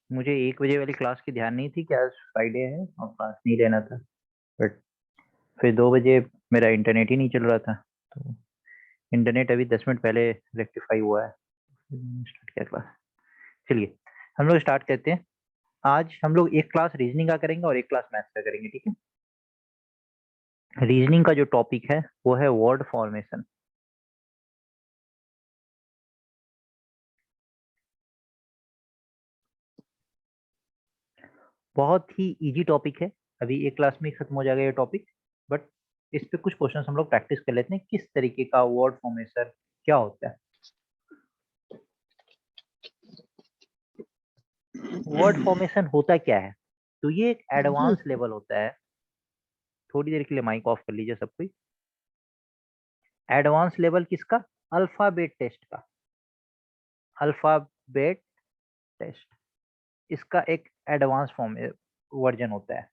मुझे 1 बजे वाली क्लास की ध्यान नहीं थी कि आज फ्राइडे है और क्लास नहीं लेना था। बट फिर 2 बजे मेरा इंटरनेट ही नहीं चल रहा था, तो इंटरनेट अभी 10 मिनट पहले रेक्टिफाई हुआ है, स्टार्ट किया क्लास। चलिए हम लोग स्टार्ट करते हैं। आज हम लोग एक क्लास रीजनिंग का करेंगे और एक क्लास मैथ्स का करेंगे, ठीक है। रीजनिंग का जो टॉपिक है वो है वर्ड फॉर्मेशन। बहुत ही इजी टॉपिक है, अभी एक क्लास में ही खत्म हो जाएगा ये टॉपिक। बट इस पे कुछ क्वेश्चंस हम लोग प्रैक्टिस कर लेते हैं, किस तरीके का वर्ड फॉर्मेशन क्या होता है। वर्ड फॉर्मेशन होता क्या है, तो ये एक एडवांस लेवल होता है। थोड़ी देर के लिए माइक ऑफ कर लीजिए सब कोई। एडवांस लेवल किसका? अल्फाबेट टेस्ट का। अल्फाबेट टेस्ट इसका एक एडवांस फॉर्म वर्जन होता है।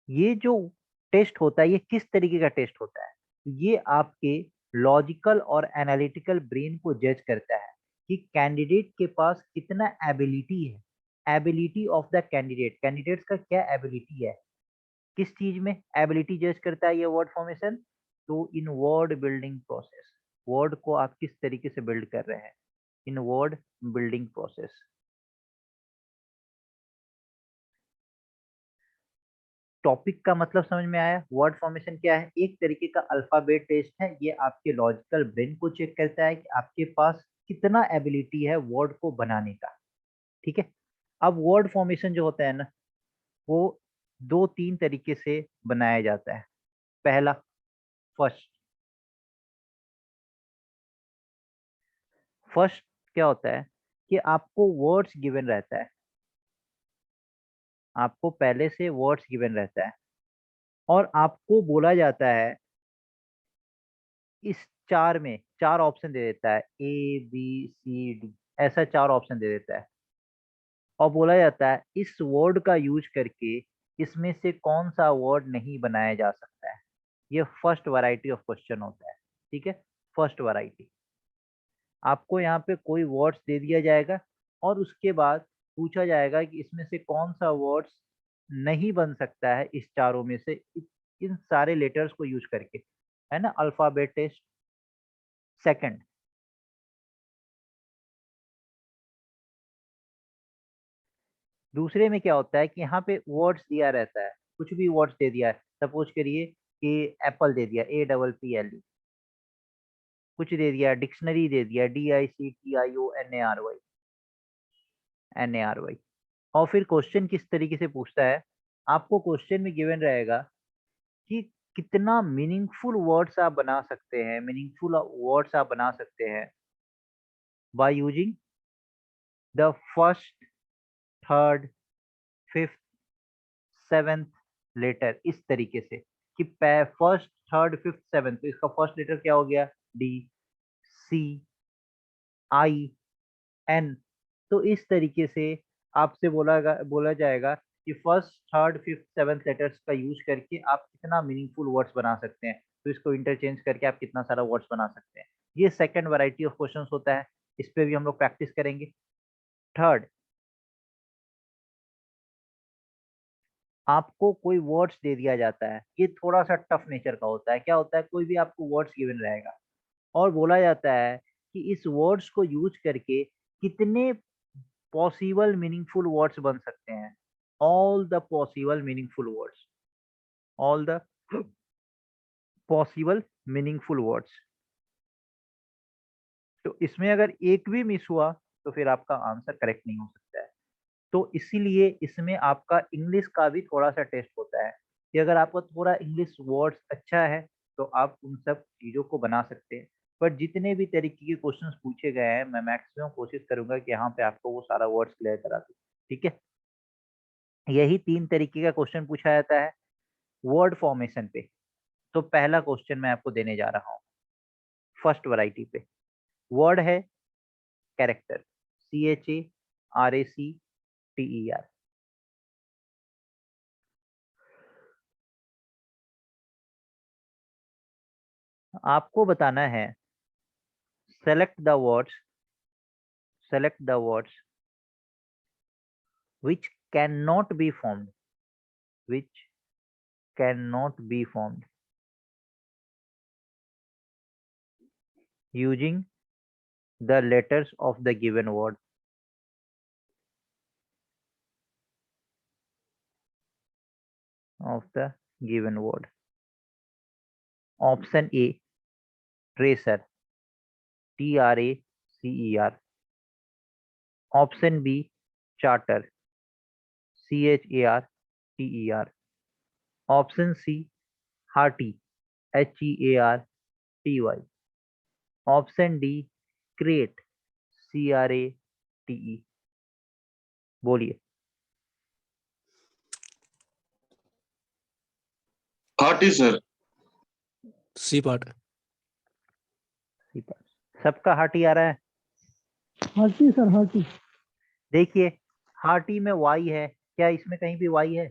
ये जो टेस्ट होता है ये किस तरीके का टेस्ट होता है? ये आपके लॉजिकल और एनालिटिकल ब्रेन को जज करता है कि कैंडिडेट के पास कितना एबिलिटी है। Ability of the candidate, candidates का क्या एबिलिटी है, किस चीज में एबिलिटी जज करता है ये वर्ड फॉर्मेशन। तो इन वर्ड बिल्डिंग प्रोसेस, वर्ड को आप किस तरीके से बिल्ड कर रहे हैं, इन वर्ड बिल्डिंग प्रोसेस। टॉपिक का मतलब समझ में आया। वर्ड फॉर्मेशन क्या है? एक तरीके का अल्फाबेट टेस्ट है। ये आपके लॉजिकल ब्रेन को चेक करता है कि आपके पास कितना एबिलिटी है वर्ड को बनाने का, ठीक है। अब वर्ड फॉर्मेशन जो होता है ना, वो 2-3 तरीके से बनाया जाता है। पहला, फर्स्ट। फर्स्ट क्या होता है कि आपको वर्ड्स गिवन रहता है, आपको पहले से वर्ड्स गिवन रहता है और आपको बोला जाता है, इस चार में 4 ऑप्शन दे देता है, A B C D, ऐसा 4 ऑप्शन दे देता है और बोला जाता है इस वर्ड का यूज करके इसमें से कौन सा वर्ड नहीं बनाया जा सकता है। ये फर्स्ट वैरायटी ऑफ क्वेश्चन होता है, ठीक है। फर्स्ट वैरायटी, आपको यहाँ पे कोई वर्ड्स दे दिया जाएगा और उसके बाद पूछा जाएगा कि इसमें से कौन सा वर्ड्स नहीं बन सकता है इस चारों में से, इन सारे लेटर्स को यूज करके, है ना, अल्फाबेट टेस्ट। सेकंड, दूसरे में क्या होता है कि यहाँ पे वर्ड्स दिया रहता है, कुछ भी वर्ड्स दे दिया है। सपोज करिए कि एप्पल दे दिया, APPLE, कुछ दे दिया, डिक्शनरी दे दिया, DICTIONARY, और फिर क्वेश्चन किस तरीके से पूछता है, आपको क्वेश्चन में गिवन रहेगा कि कितना मीनिंगफुल वर्ड्स आप बना सकते हैं, मीनिंगफुल वर्ड्स आप बना सकते हैं by using the first, third, fifth, seventh letter. इस तरीके से कि फर्स्ट, थर्ड, फिफ्थ, सेवेंथ, तो इसका फर्स्ट लेटर क्या हो गया, DCIN। तो इस तरीके से आपसे बोला जाएगा कि first, third, fifth, seventh letters का यूज करके आप कितना मीनिंगफुल वर्ड्स बना सकते हैं, तो इसको इंटरचेंज करके आप कितना सारा वर्ड्स बना सकते हैं। ये सेकंड वैरायटी ऑफ क्वेश्चंस होता है, इस पे भी हम लोग प्रैक्टिस करेंगे। थर्ड, आपको कोई वर्ड्स दे दिया जाता है, ये थोड़ा सा टफ नेचर का होता है। क्या होता है, कोई भी आपको वर्ड्स गिवन रहेगा और बोला जाता है कि इस वर्ड्स को यूज करके कितने पॉसिबल मीनिंगफुल वर्ड्स बन सकते हैं, all the possible meaningful words, all the possible meaningful words. तो इसमें अगर एक भी मिस हुआ तो फिर आपका आंसर करेक्ट नहीं हो सकता है। तो इसीलिए इसमें आपका इंग्लिश का भी थोड़ा सा टेस्ट होता है कि अगर आपका थोड़ा इंग्लिश वर्ड्स अच्छा है तो आप उन सब चीज़ों को बना सकते हैं। पर जितने भी तरीके के क्वेश्चंस पूछे गए हैं, मैं मैक्सिमम कोशिश करूंगा कि यहाँ पे आपको वो सारा वर्ड्स क्लियर करा दूँ, ठीक है। यही 3 तरीके का क्वेश्चन पूछा जाता है वर्ड फॉर्मेशन पे। तो पहला क्वेश्चन मैं आपको देने जा रहा हूँ फर्स्ट वैरायटी पे। वर्ड है कैरेक्टर, CHARACTER। आपको बताना है, select the words, select the words which cannot be formed, which cannot be formed using the letters of the given word. Of the given word. Option A, tracer, TRACER. Option B, charter, CHARTER. Option C, hearty, HEARTY. Option D, crate, CRATE. बोलिए। Hearty sir. C part. सबका hearty आ रहा है? Hearty sir, hearty. देखिए, hearty में Y है, क्या इसमें कहीं भी वाई है?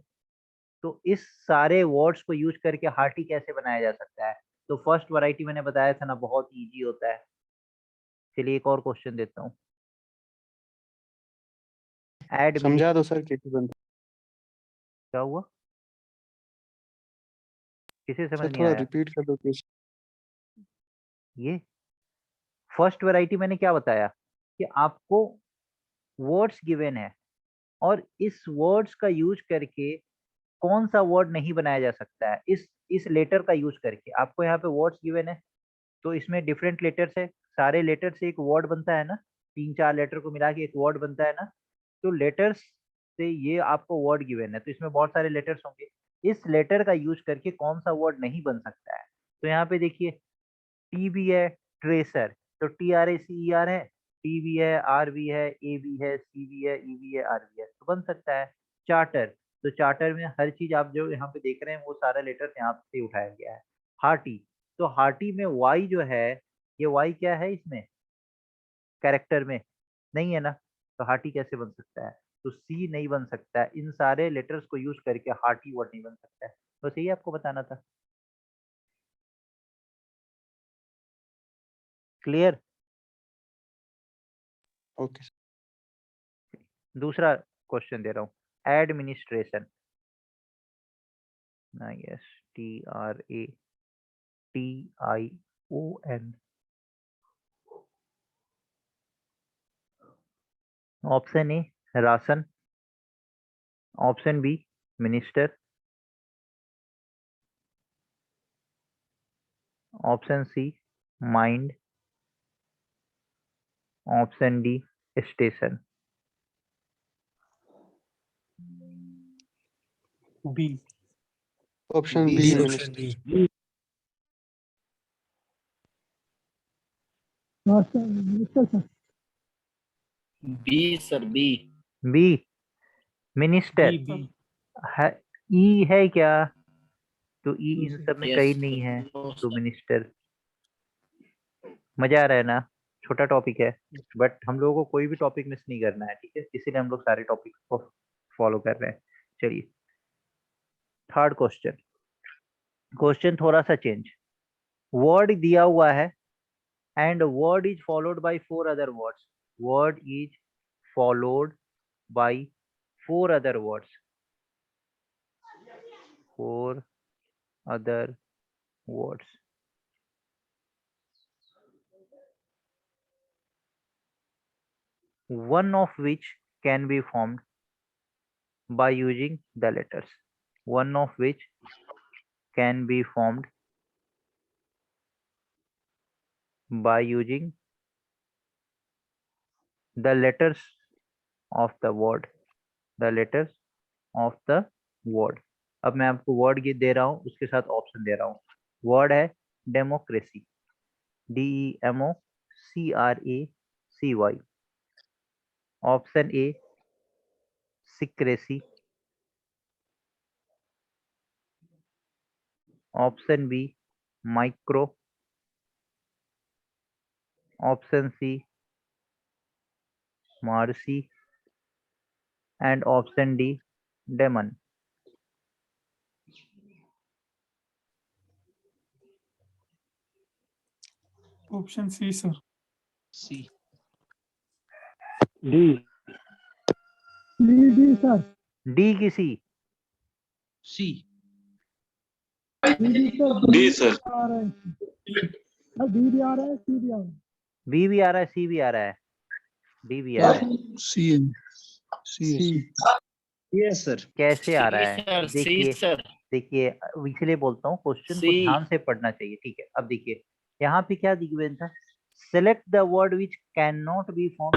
तो इस सारे वर्ड्स को यूज करके हार्टी कैसे बनाया जा सकता है? तो फर्स्ट वैरायटी मैंने बताया था ना, बहुत इजी होता है। चलिए एक और क्वेश्चन देता हूँ। ऐड समझा दो सर कैसे बनता क्या हुआ? किसे है। समझ सर नहीं थोड़ा आया? रिपीट कर दो कैसे। ये फर्स्ट वैरायटी मैंने क्या बताया कि आपको वर्ड्स गिवन है और इस वर्ड्स का यूज करके कौन सा वर्ड नहीं बनाया जा सकता है, इस लेटर का यूज करके। आपको यहाँ पे वर्ड्स गिवन है तो इसमें डिफरेंट लेटर्स है, सारे लेटर से एक वर्ड बनता है ना, 3-4 लेटर को मिला के एक वर्ड बनता है ना। तो लेटर्स से ये आपको वर्ड गिवन है तो इसमें बहुत सारे लेटर्स होंगे, इस लेटर का यूज करके कौन सा वर्ड नहीं बन सकता है। तो यहाँ पे देखिए, टी भी है, ट्रेसर, तो TRACER है, टी भी है, आर भी है, ए भी है, सी भी है, ई भी है, आर भी है, तो बन सकता है। चार्टर, तो चार्टर में हर चीज आप जो यहाँ पे देख रहे हैं वो सारा लेटर यहाँ से उठाया गया है। हार्टी, तो हार्टी में वाई जो है, ये वाई क्या है इसमें कैरेक्टर में? नहीं है ना, तो हार्टी कैसे बन सकता है? तो सी नहीं बन सकता है, इन सारे लेटर्स को यूज करके हार्टी वर्ड नहीं बन सकता है। बस यही आपको बताना था। क्लियर? Okay sir. दूसरा क्वेश्चन दे रहा हूँ। Administration, yes, TRATION। Option A, ration. Option B, minister. Option C, mind. Option D, station. B. Option B B, option minister. B. हाँ sir, minister sir. B sir, B. B, minister B. है। ई है क्या? तो ई इन sir. सब में कहीं yes नहीं है, नो तो सर। मिनिस्टर। मजा आ रहा है ना? छोटा टॉपिक है बट हम लोगों को कोई भी टॉपिक मिस नहीं करना है, ठीक है, इसीलिए हम लोग सारे टॉपिक को फॉलो कर रहे हैं। चलिए थर्ड क्वेश्चन। क्वेश्चन थोड़ा सा चेंज। वर्ड दिया हुआ है and word is followed by 4 other words. Word is followed by 4 other words. 4 other words. One of which can be formed by using the letters. One of which can be formed by using the letters of the word. The letters of the word. अब मैं आपको word ये दे रहा हूँ, उसके साथ option दे रहा हूँ। वर्ड है democracy, DEMOCRACY। Option A, secrecy. Option B, micro. Option C, mercy. And option D, demon. Option C sir. C. D. D sir, D की C? C D sir, D sir. आ रहा है sir, D भी आ रहा है, सी भी आ रहा है। बी भी आ रहा है, सी भी आ रहा है, डी भी आ रहा है। सी है सी है सी। Yes sir. कैसे आ रहा है? सर सी देखिए सर देखिए, इसलिए बोलता हूँ क्वेश्चन को सी। ध्यान से पढ़ना चाहिए। ठीक है, अब देखिए यहाँ पे क्या गिवन था, select the word which can not be found.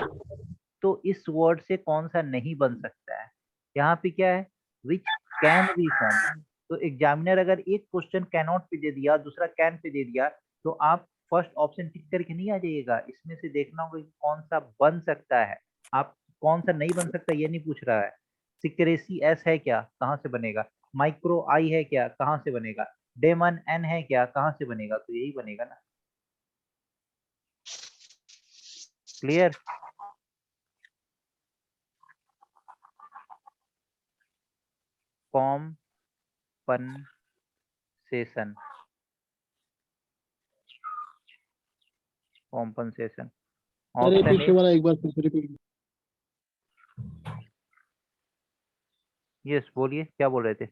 तो इस वर्ड से कौन सा नहीं बन सकता है? यहाँ पे क्या है, विच कैन बी फाउंड। तो एग्जामिनर अगर एक क्वेश्चन कैनॉट पे दे दिया, दूसरा कैन पे दे दिया, तो आप फर्स्ट ऑप्शन टिक करके नहीं आ जाइएगा, इसमें से देखना होगा कि कौन सा बन सकता है। आप कौन सा नहीं बन सकता ये नहीं पूछ रहा है। सिक्रेसी एस है क्या, कहाँ से बनेगा? माइक्रो आई है क्या, कहाँ से बनेगा? डेमन एन है क्या, कहाँ से बनेगा? तो यही बनेगा ना। क्लियर? कॉम्पनसेशन, कॉम्पनसेशन अरे ऑप्शन पीछे ए। वाला एक बार फिर से रिपीट। यस, बोलिए क्या बोल रहे थे?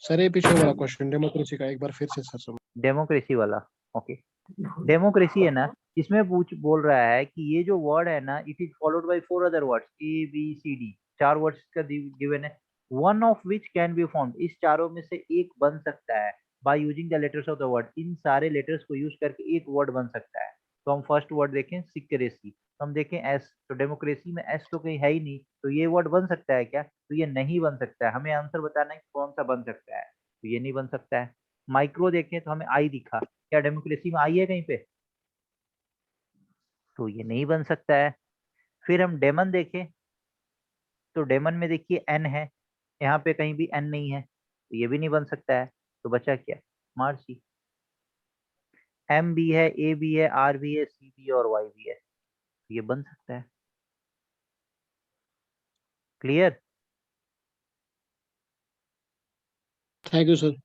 सर ये पीछे वाला क्वेश्चन डेमोक्रेसी का एक बार फिर से सर समझ। डेमोक्रेसी वाला, ओके। डेमोक्रेसी है ना, इसमें बोल रहा है कि ये जो वर्ड है ना, it is followed by 4 other words, A B C D, 4 words का गिवन है। One of which can be found, इस चारों में से एक बन सकता है by using the letters of the word. इन सारे लेटर्स को यूज करके एक वर्ड बन सकता है। तो हम फर्स्ट वर्ड देखें सिक्रेसी, तो हम देखें एस, तो डेमोक्रेसी में एस तो कहीं है ही नहीं, तो ये वर्ड बन सकता है क्या? तो ये नहीं बन सकता है। हमें आंसर बताना है कि कौन सा बन सकता है, तो ये नहीं बन सकता है। माइक्रो देखें तो हमें आई दिखा, क्या डेमोक्रेसी में आई है कहीं पे? तो ये नहीं बन सकता है। फिर हम डेमन देखें, तो डेमन में देखिए एन है, यहाँ पे कहीं भी एन नहीं है, तो ये भी नहीं बन सकता है। तो बचा क्या? मार्सी। एम भी है, ए भी है, आर भी है, सी भी है और वाई भी है, तो ये बन सकता है। Clear? Thank you sir.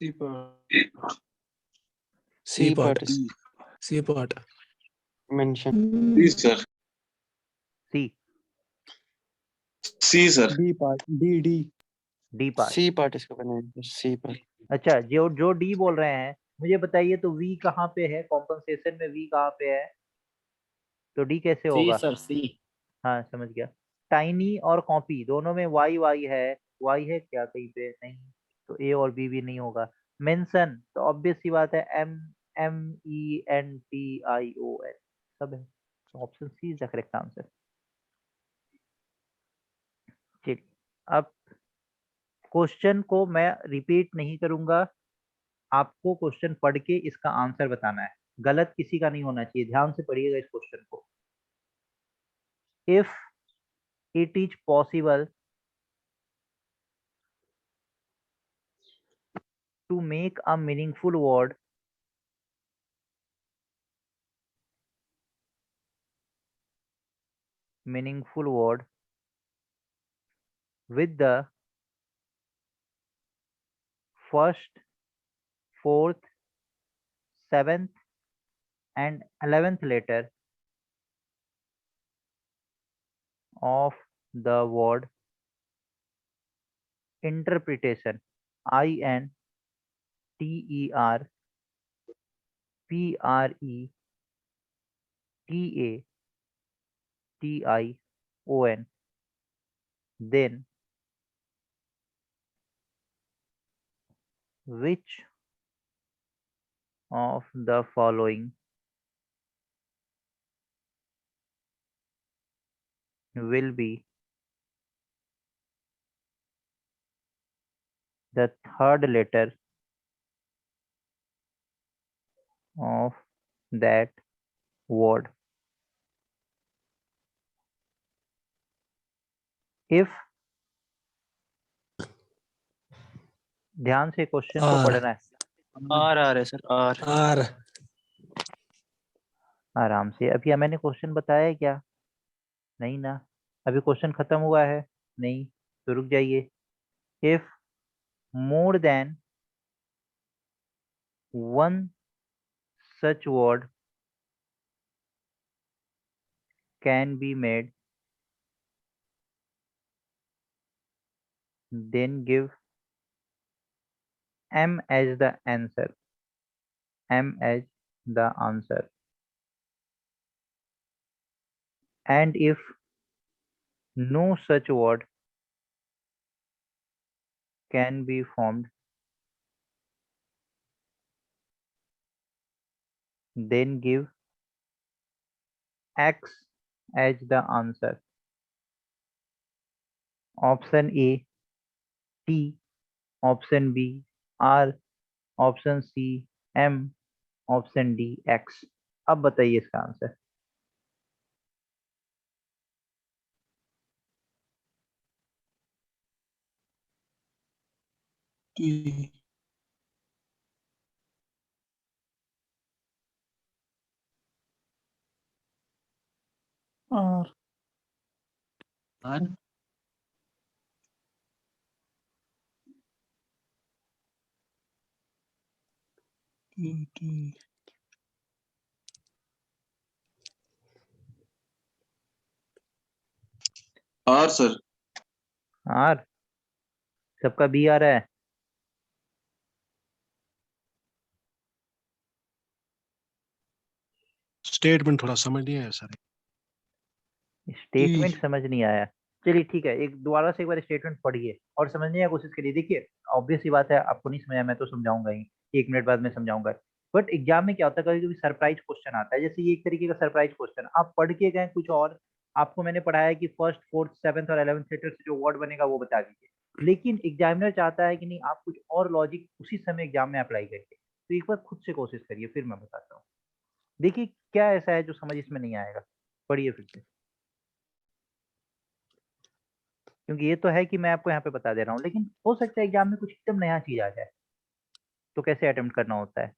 C part C part mention. D sir. C, C sir. D part, D D D part. C part इसका बनाएंगे, सी पार्ट। अच्छा, जो जो डी बोल रहे हैं, मुझे बताइए तो वी कहाँ पे है? कॉम्पनसेशन में वी कहाँ पे है? तो डी कैसे सी होगा? सर सी। हाँ समझ गया। टाइनी और कॉपी दोनों में वाई वाई है, वाई है क्या कहीं पे? नहीं, तो ए और बी भी नहीं होगा। मेंशन तो ऑब्वियस सी बात है, M M E N T I O N सब है, तो option C is the correct answer. ठीक, अब क्वेश्चन को मैं रिपीट नहीं करूंगा, आपको क्वेश्चन पढ़ के इसका आंसर बताना है, गलत किसी का नहीं होना चाहिए। ध्यान से पढ़िएगा इस क्वेश्चन को। If it is possible to make a meaningful word with the first, fourth, seventh and 11th letter of the word interpretation, interpretation, then which of the following will be the third letter of that word? If, ध्यान से question को are पढ़ना है, are आ रहा है sir, are. Are आराम से। अभी मैंने क्वेश्चन बताया है क्या? नहीं ना, अभी क्वेश्चन खत्म हुआ है नहीं, तो रुक जाइए। If more than one such word can be made, then give M as the answer. M as the answer. And if no such word can be formed, then give X as the answer. Option A T, option B R, option C M, option D X. अब बताइए इसका answer. T. R. R. T. T. R sir. R, सबका B आ रहा है। Statement थोड़ा समझ नहीं आया सर। स्टेटमेंट समझ नहीं आया, चलिए ठीक है, एक दोबारा से एक बार स्टेटमेंट पढ़िए और समझने की कोशिश करिए। देखिए ऑब्वियस सी बात है, आपको नहीं समझ आया मैं तो समझाऊंगा ही, 1 मिनट बाद मैं समझाऊंगा। बट एग्जाम में क्या होता है, कभी कभी सरप्राइज क्वेश्चन आता है, जैसे ये एक तरीके का सरप्राइज क्वेश्चन, आप पढ़ के गए कुछ और, आपको मैंने पढ़ाया कि फर्स्ट फोर्थ सेवंथ और 11th लेटर से जो वर्ड बनेगा वो बता दीजिए, लेकिन एग्जामिनर चाहता है कि नहीं आप कुछ और लॉजिक उसी समय एग्जाम में अप्लाई करिए। तो एक बार खुद से कोशिश करिए, फिर मैं बताता हूँ। देखिए क्या ऐसा है जो समझ इसमें नहीं आएगा, पढ़िए फिर से, क्योंकि ये तो है कि मैं आपको यहाँ पे बता दे रहा हूँ, लेकिन हो सकता है एग्जाम में कुछ एकदम नया चीज आ जाए, तो कैसे अटेम्प्ट करना होता है।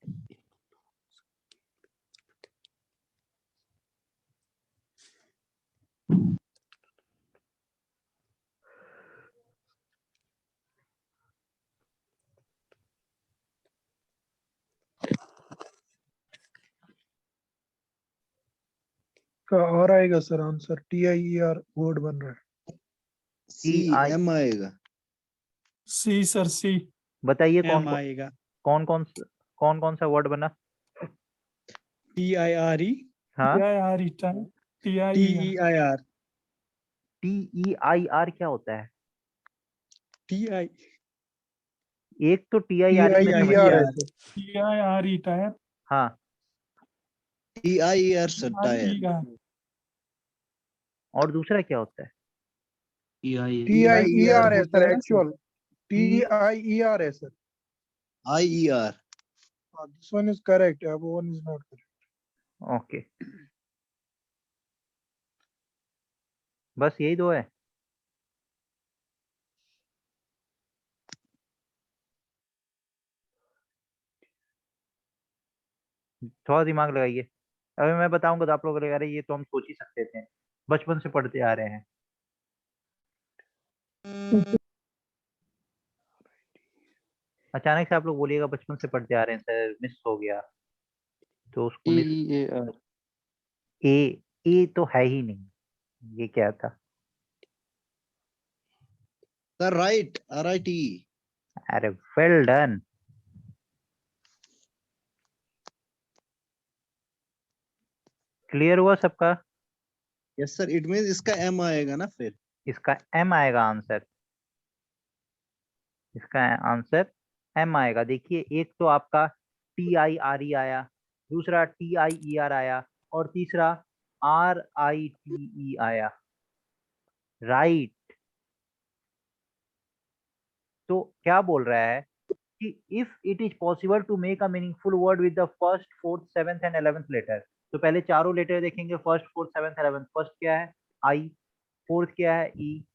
का R आएगा सर आंसर। TIER वर्ड बन रहा है। TI M आएगा। C sir C। बताइए M आएगा। कौन कौन सा वर्ड बना। TIRE हाँ TIRE time TIER TEIR TEIR क्या होता है। TI एक तो TIRE में समझ TIER गया। है सर। TIRE टाइम हाँ TIER सर टायर। और दूसरा क्या होता है। TIER है सर एक्चुअल। T TIER है sir. IER। This one is correct. Other one is not correct. Okay, बस यही दो है। थोड़ा दिमाग लगाइए, अभी मैं बताऊंगा तो आप लोग लगा रहे ये तो हम सोच ही सकते थे, बचपन से पढ़ते आ रहे हैं। अचानक से आप लोग बोलिएगा बचपन से पढ़ते आ रहे हैं सर मिस हो गया, तो उसको मिस। TEAR ए तो है ही नहीं, ये क्या था। Sir right RIT। अरे वेल डन। क्लियर हुआ सबका। यस सर, इट मींस इसका M आएगा ना फिर। इसका एम आएगा आंसर, इसका आंसर एम आएगा। देखिए एक तो आपका TIRE आया, दूसरा TIER आया, और तीसरा RITE आया। राइट, तो क्या बोल रहा है कि if it is possible to make a meaningful word with the first fourth seventh and 11th letter. तो पहले चारों लेटर देखेंगे, first fourth seventh 11th। First क्या है आई, फोर्थ क्या है ई,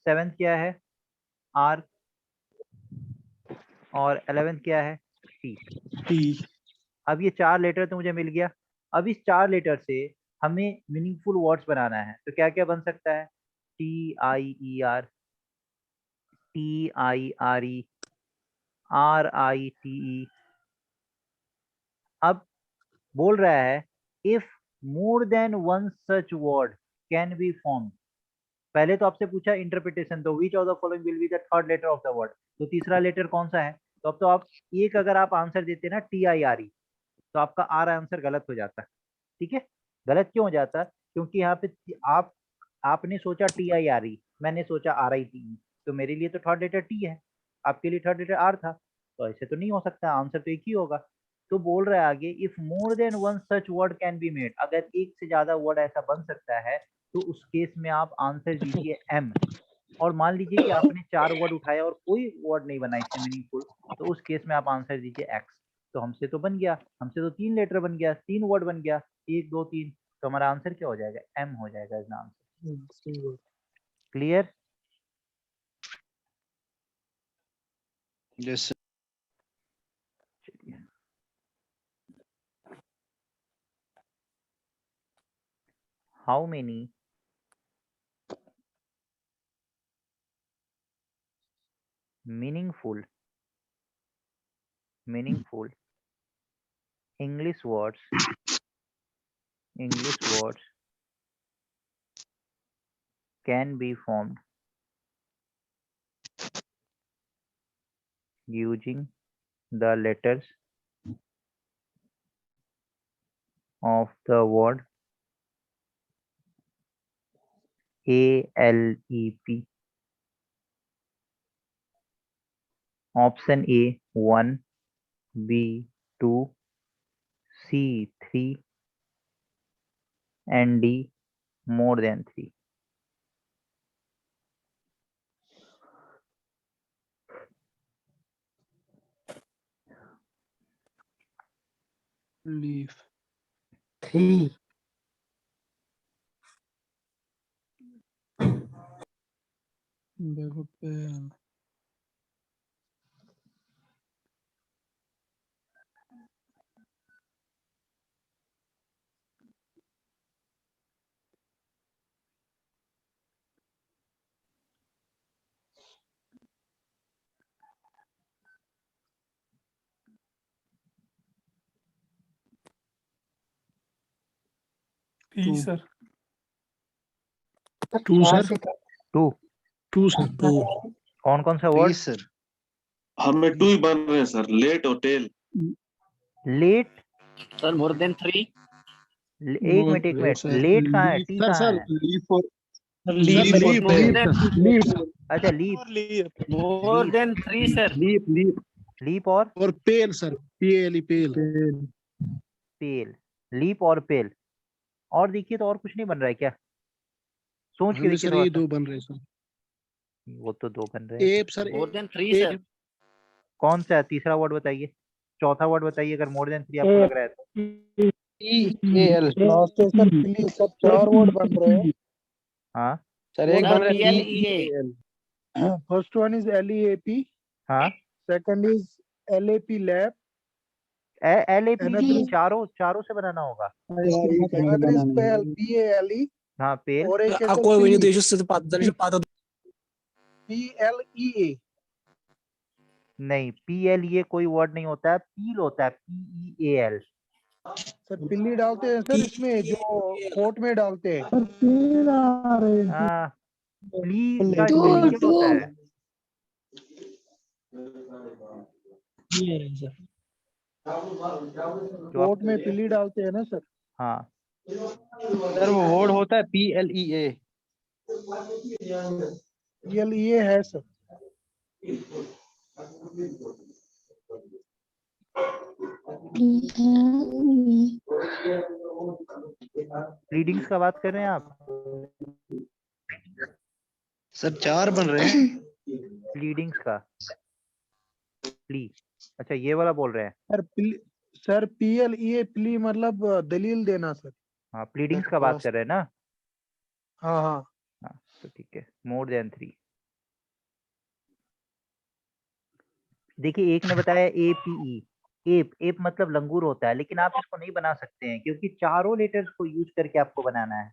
सेवेंथ क्या है आर, और 11th क्या है टी। T अब ये 4 लेटर तो मुझे मिल गया। अब इस 4 लेटर से हमें मीनिंगफुल वर्ड्स बनाना है, तो क्या क्या बन सकता है? TIER, TIRE, RITE। अब बोल रहा है if more than one such word can be form. पहले तो आपसे पूछा इंटरप्रिटेशन, तो which of the following will be the third letter of the word, तो तीसरा लेटर कौन सा है? तो अब तो आप एक अगर आप आंसर देते ना TIRE, तो आपका आर आंसर गलत हो जाता। ठीक है, गलत क्यों हो जाता? क्योंकि यहाँ पे आपने सोचा TIRE, मैंने सोचा RITE, तो मेरे लिए तो थर्ड लेटर टी है, आपके लिए थर्ड लेटर आर था, तो ऐसे तो नहीं हो सकता, आंसर तो एक ही होगा। तो बोल रहा है आगे if more than one such word can be made, अगर एक से ज्यादा वर्ड ऐसा बन सकता है तो उस केस में आप आंसर दीजिए M। और मान लीजिए कि आपने 4 वर्ड उठाया और कोई वर्ड नहीं बना इससे मीनिंगफुल, तो उस केस में आप आंसर दीजिए X। तो हमसे तो बन गया, हमसे तो 3 लेटर बन गया, 3 वर्ड बन गया, 1 2 3, तो हमारा आंसर क्या हो जाएगा? M हो जाएगा इसका आंसर। सही बात। क्लियर? Yes sir. चलिए, how many meaningful English words can be formed using the letters of the word ALEP? Option A 1, B 2, C 3, and D more than 3. Leaf. 3. Bag of pen. Two. sir. Two, sir. 2 Two, sir. Two. कौन कौन सा word? Please sir. हमें 2 ही बन रहे हैं sir, late और tale. Late? Sir, more than 3. एक minute, Sir, late कहाँ है? टी sir, कहाँ sir, है? leaf for Leap, sir, more leaf, than sir, leaf, अच्छा, leap more than 3, sir. Leap और or pale, sir. Pale, pale. Pale. Leap और pale. और देखिए तो और कुछ नहीं बन रहा है क्या? सोच के हमें देखिए सर थोड़ा ये सा। दो बन रहे हैं, सर. वो तो 2 बन रहे हैं। Ape, sir. More than 3, sir. कौन सा है? तीसरा वर्ड बताइए, चौथा वर्ड बताइए, अगर मोर देन 3 आपको लग रहा है तो। EAL लास्ट है सर प्लीज, सब 4 वर्ड बन रहे हैं। हाँ सर एक Sir, बन रहा है PLEA. PEAL. First one is LEAP, हाँ, second is LAP lab, LAP Another- चारों से बनाना होगा। अनदर इज PALE, हाँ, पेल। और एक है sir Ako yung desyo sa pata. PLEA। नहीं, PL ये कोई वर्ड नहीं होता है, पील होता है, PEAL। सर पिल्ली डालते हैं सर इसमें, जो कोट में डालते हैं। हाँ, प्ली का स्पेलिंग क्या होता है? जो कोट आप, में पिल्ली डालते हैं ना सर। हाँ, सर वो वर्ड होता है PLEA. PLEA है सर। प्लीडिंग्स का बात कर रहे हैं आप? सर 4 बन रहे हैं। प्लीडिंग्स का, प्ली, अच्छा ये वाला बोल रहे हैं। सर PLEA प्ली मतलब दलील देना सर। हाँ, प्लीडिंग्स का बात कर रहे हैं ना? हाँ हाँ। हाँ, तो ठीक है, मोर देन 3। देखिए एक ने बताया APE, एप, एप मतलब लंगूर होता है, लेकिन आप इसको नहीं बना सकते हैं क्योंकि चारों लेटर्स को यूज करके आपको बनाना है।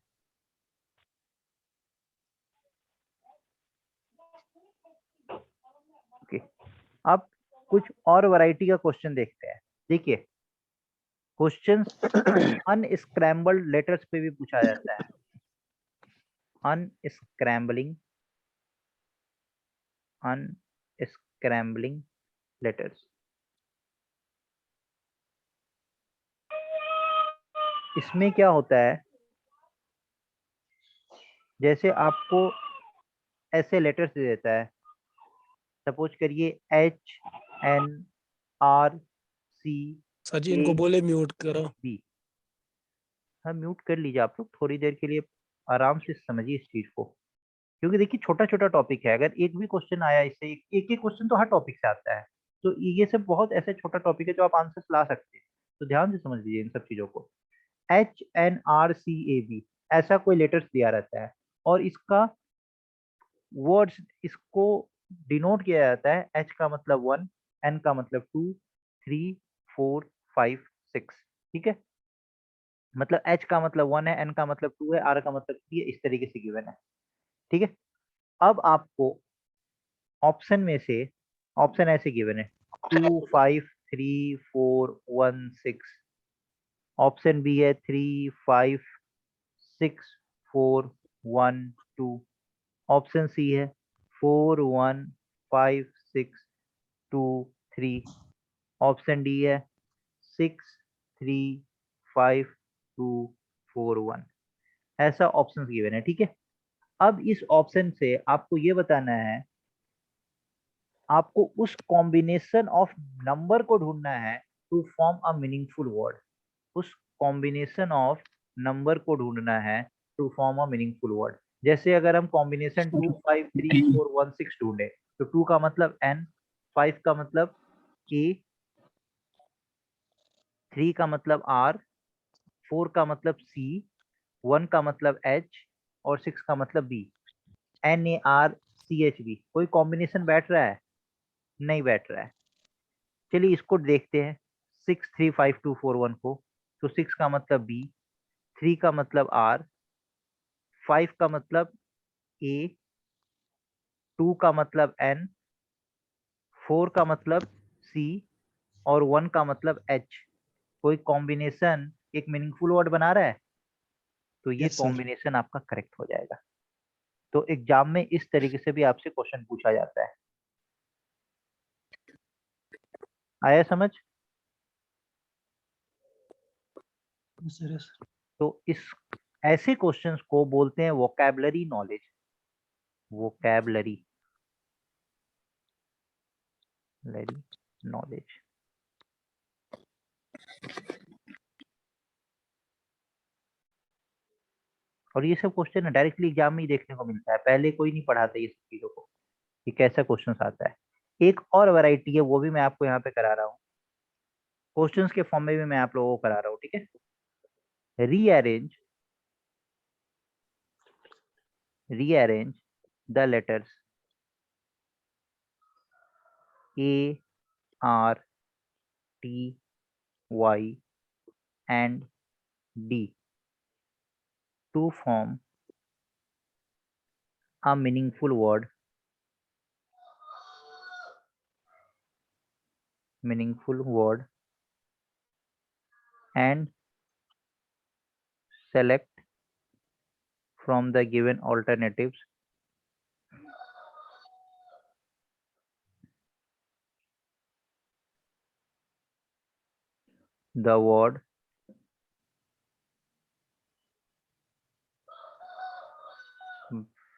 ओके, अब कुछ और वैरायटी का क्वेश्चन देखते हैं। देखिए, क्वेश्चंस अनस्क्रैम्बल्ड लेटर्स पे भी पूछा जाता है। अनस्क्रैम्बलिंग, अनस्क्रैम्बलिंग लेटर्स। इसमें क्या होता है, जैसे आपको ऐसे लेटर्स दे देता है, सपोज करिए HNRCAB। सर जी इनको बोले म्यूट करो। हाँ, म्यूट कर लीजिए आप लोग, थोड़ी देर के लिए आराम से समझिए इस चीज को, क्योंकि देखिए छोटा छोटा टॉपिक है। अगर एक भी क्वेश्चन आया इससे, एक एक क्वेश्चन तो हर टॉपिक से आता है, तो ये सब बहुत ऐसे छोटा टॉपिक है जो आप आंसर ला सकते हैं। तो ध्यान से समझ लीजिए इन सब चीजों को। HNRCAB ऐसा कोई लेटर्स दिया रहता है, और इसका वर्ड्स, इसको डिनोट किया जाता है। H का मतलब 1, N का मतलब 2, 3, 4, 5, 6। ठीक है, मतलब H का मतलब 1 है, N का मतलब 2 है, R का मतलब 3 है, इस तरीके से गिवन है। ठीक है, अब आपको ऑप्शन में से, ऑप्शन ऐसे गिवन है 2, 5, 3, 4, 1, 6। ऑप्शन बी है 3, 5, 6, 4, 1, 2। ऑप्शन सी है 4, 1, 5, 6, 2, 3। ऑप्शन डी है 6, 3, 5, 2, 4, 1। ऐसा ऑप्शन गिवन है। ठीक है, अब इस ऑप्शन से आपको ये बताना है, आपको उस कॉम्बिनेशन ऑफ नंबर को ढूंढना है to form a meaningful word. उस कॉम्बिनेशन ऑफ नंबर को ढूंढना है to form a meaningful word. जैसे अगर हम कॉम्बिनेशन 2, 5, 3, 4, 1, 6 ढूंढे, तो 2 का मतलब N, 5 का मतलब A, 3 का मतलब R, 4 का मतलब C, 1 का मतलब H, और 6 का मतलब B। NARCHB कोई कॉम्बिनेशन बैठ रहा है? नहीं बैठ रहा है। चलिए इसको देखते हैं, 6, 3, 5, 2, 4, 1 को। तो 6 का मतलब B, 3 का मतलब R, 5 का मतलब A, 2 का मतलब N, 4 का मतलब C, और 1 का मतलब H। कोई कॉम्बिनेशन एक मीनिंगफुल वर्ड बना रहा है, तो ये यस सर। कॉम्बिनेशन आपका करेक्ट हो जाएगा। तो एग्जाम में इस तरीके से भी आपसे क्वेश्चन पूछा जाता है। आया समझ? सर तो इस ऐसे क्वेश्चंस को बोलते हैं वोकैबुलरी नॉलेज। Vocabulary knowledge. और ये सब क्वेश्चन डायरेक्टली एग्जाम में ही देखने को मिलता है, पहले कोई नहीं पढ़ाता ये सब चीजों को कि कैसा क्वेश्चन आता है। एक और वैरायटी है, वो भी मैं आपको यहाँ पे करा रहा हूँ, क्वेश्चंस के फॉर्म में भी मैं आप लोगों को करा रहा हूँ। ठीक है, rearrange the letters ARTY and D to form a meaningful word, and select from the given alternatives the word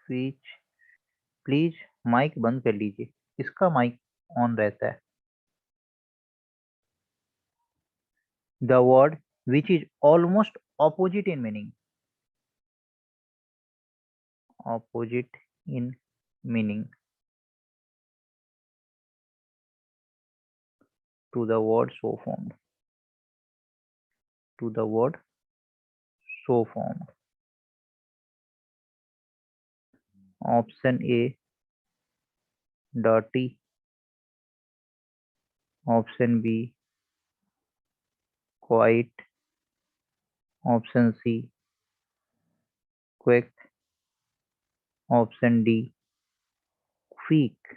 which, please mike बंद कर लीजिए, इसका माइक ऑन रहता है। The word which is almost opposite in meaning, opposite in meaning to the word so formed, to the word so formed. Option A dirty, option B quite, option C quick, option D quick.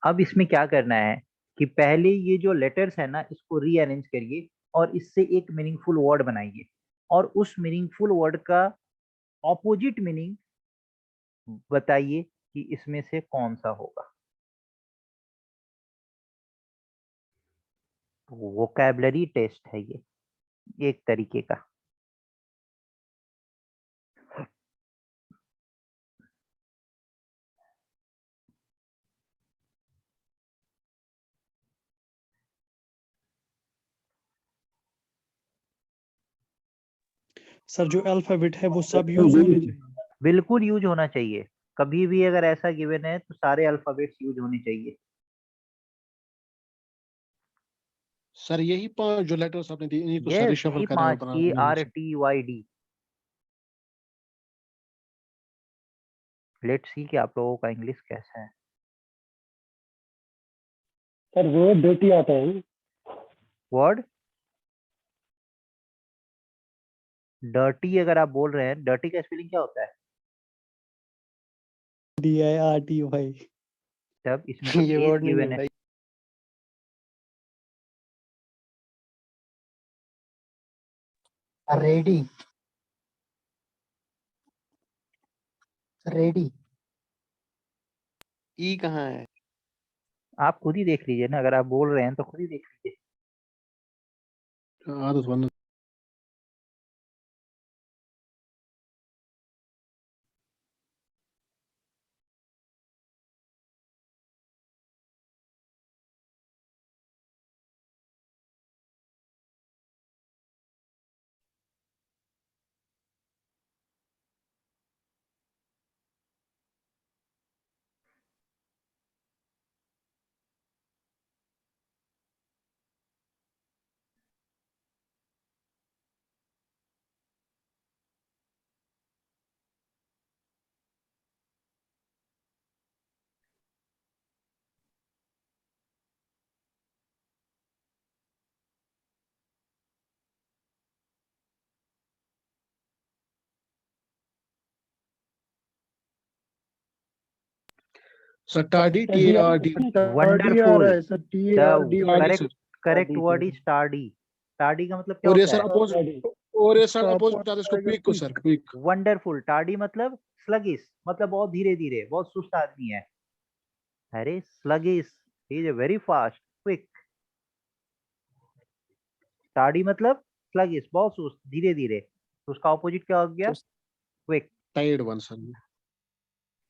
अब इसमें क्या करना है कि पहले ये जो letters है ना इसको रीअरेंज करिए और इससे एक मीनिंगफुल वर्ड बनाइए और उस मीनिंगफुल वर्ड का ऑपोजिट मीनिंग बताइए कि इसमें से कौन सा होगा। वोकैबुलरी टेस्ट है ये एक तरीके का। सर जो अल्फाबेट है वो सब यूज होने चाहिए। बिल्कुल यूज होना चाहिए। कभी भी अगर ऐसा गिवन है तो सारे अल्फाबेट्स यूज होने चाहिए। सर यही 5 जो लेटर्स आपने दिए इन्हीं को सर यस, रिशफल यही करें और 5 बनाना ARTYD। लेट्स सी कि आप लोगों का इंग्लिश कैसा है। सर वो डर्टी आता है। वर्ड डर्टी अगर आप बोल रहे हैं, डर्टी का स्पेलिंग क्या होता है? DIRTY। तब इसमें तो ये एस वर्ड नहीं गिवन है है। भाई। Ready, ready. ई कहाँ है? आप खुद ही देख लीजिए ना, अगर आप बोल रहे हैं तो खुद ही देख लीजिए। आदत वरना सर टाडी TARD। टार्डी आ रहा है sir, TARD। Correct sir correct word is tardy. Tardy का मतलब क्या और ये होता सर है? अपोजिट और ये सर इसका अपोजिट opposite बता दो इसको आएगा क्विक को सर क्विक। वंडरफुल। टार्डी मतलब स्लगिश, मतलब बहुत धीरे धीरे, बहुत सुस्त आदमी है। अरे sluggish, he is very fast quick. Tardy मतलब स्लगिश, बहुत सुस्त, धीरे धीरे। तो उसका ऑपोजिट क्या हो गया? Quick. Tide one sir.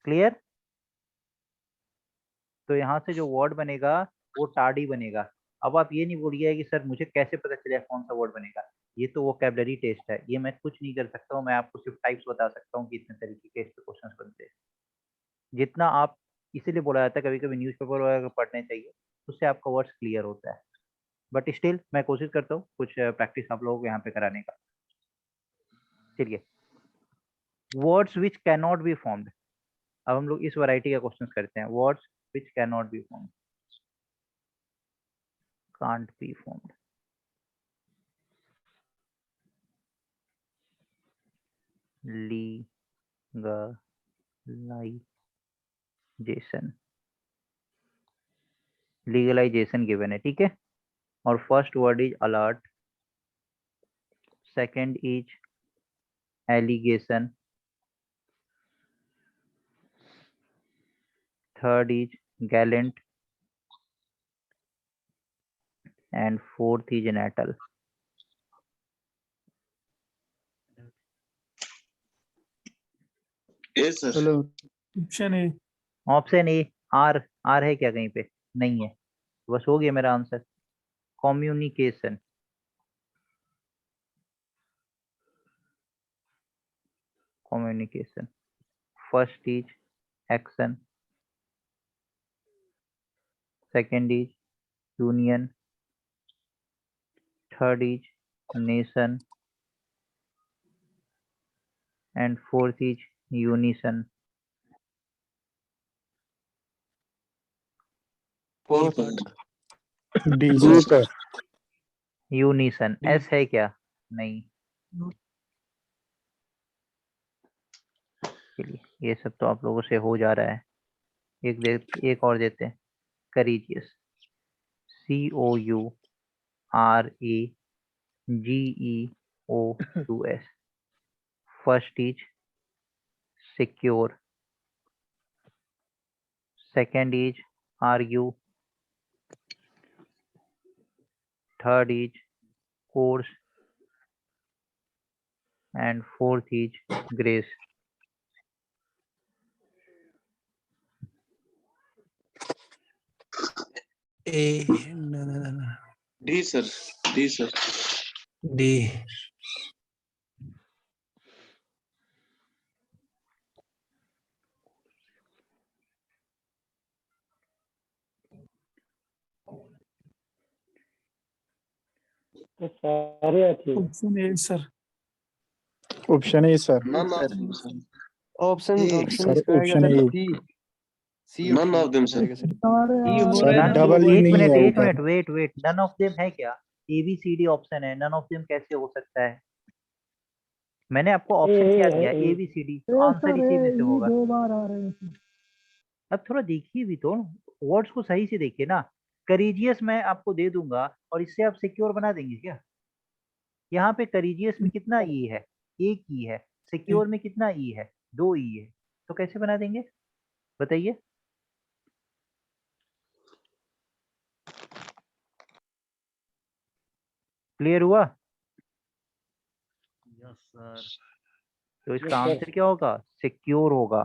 Clear? तो यहाँ से जो वर्ड बनेगा वो टार्डी बनेगा। अब आप ये नहीं बोलिए कि सर मुझे कैसे पता चलेगा कौन सा वर्ड बनेगा। ये तो वोकैबुलरी टेस्ट है, ये मैं कुछ नहीं कर सकता हूँ। मैं आपको सिर्फ टाइप्स बता सकता हूँ कि इतने तरीके के इस पे क्वेश्चन बनते हैं। जितना आप, इसीलिए बोला जाता है कभी कभी न्यूज़पेपर वगैरह पढ़ने चाहिए, उससे आपका वर्ड्स क्लियर होता है। बट स्टिल मैं कोशिश करता हूँ कुछ प्रैक्टिस आप लोगों को यहाँ पे कराने का। चलिए, words which can not be formed. अब हम लोग इस वैरायटी का क्वेश्चन करते हैं। Words which can not be formed, can't be formed. Legalization, legalization given है, ठीक है। और first word is alert, second is allegation, third is gallant and fourth is natal. A sir. Hello. Option A. Option A. R, R है क्या कहीं पे? नहीं है। बस हो गया मेरा answer. Communication, communication. First is action, second is union, third is nation, and fourth is unison. Fourth. D sir. Unison, S है क्या? नहीं। चलिए ये सब तो आप लोगों से हो जा रहा है। एक और देते हैं, करीजियस, COURAGEOUS। First is secure, second is argue, third is course, and fourth is grace. A, no. D sir, D sir. D. तो सारे आते हैं। Option A, sir. Option A sir. None of them sir. Option A, option sir, इसका आएगा option sir A। C. C None of them sir. None, double एक नहीं minute है एक ऊपर। Minute, wait, none of them है क्या? ABCD option है, नन ऑफ देम कैसे हो सकता है? मैंने आपको ऑप्शन क्या दिया? ABCD, तो आंसर इसी में से होगा। 2 बार आ रहे हैं। अब थोड़ा देखिए भी तो, वर्ड्स को सही से देखिए ना। करीजियस मैं आपको दे दूंगा और इससे आप सिक्योर बना देंगे क्या? यहाँ पे करीजियस में कितना ई है? एक ई है। सिक्योर में कितना ई है? 2 ई है। तो कैसे बना देंगे बताइए? क्लियर हुआ? Yes sir. तो इसका आंसर क्या होगा? सिक्योर होगा।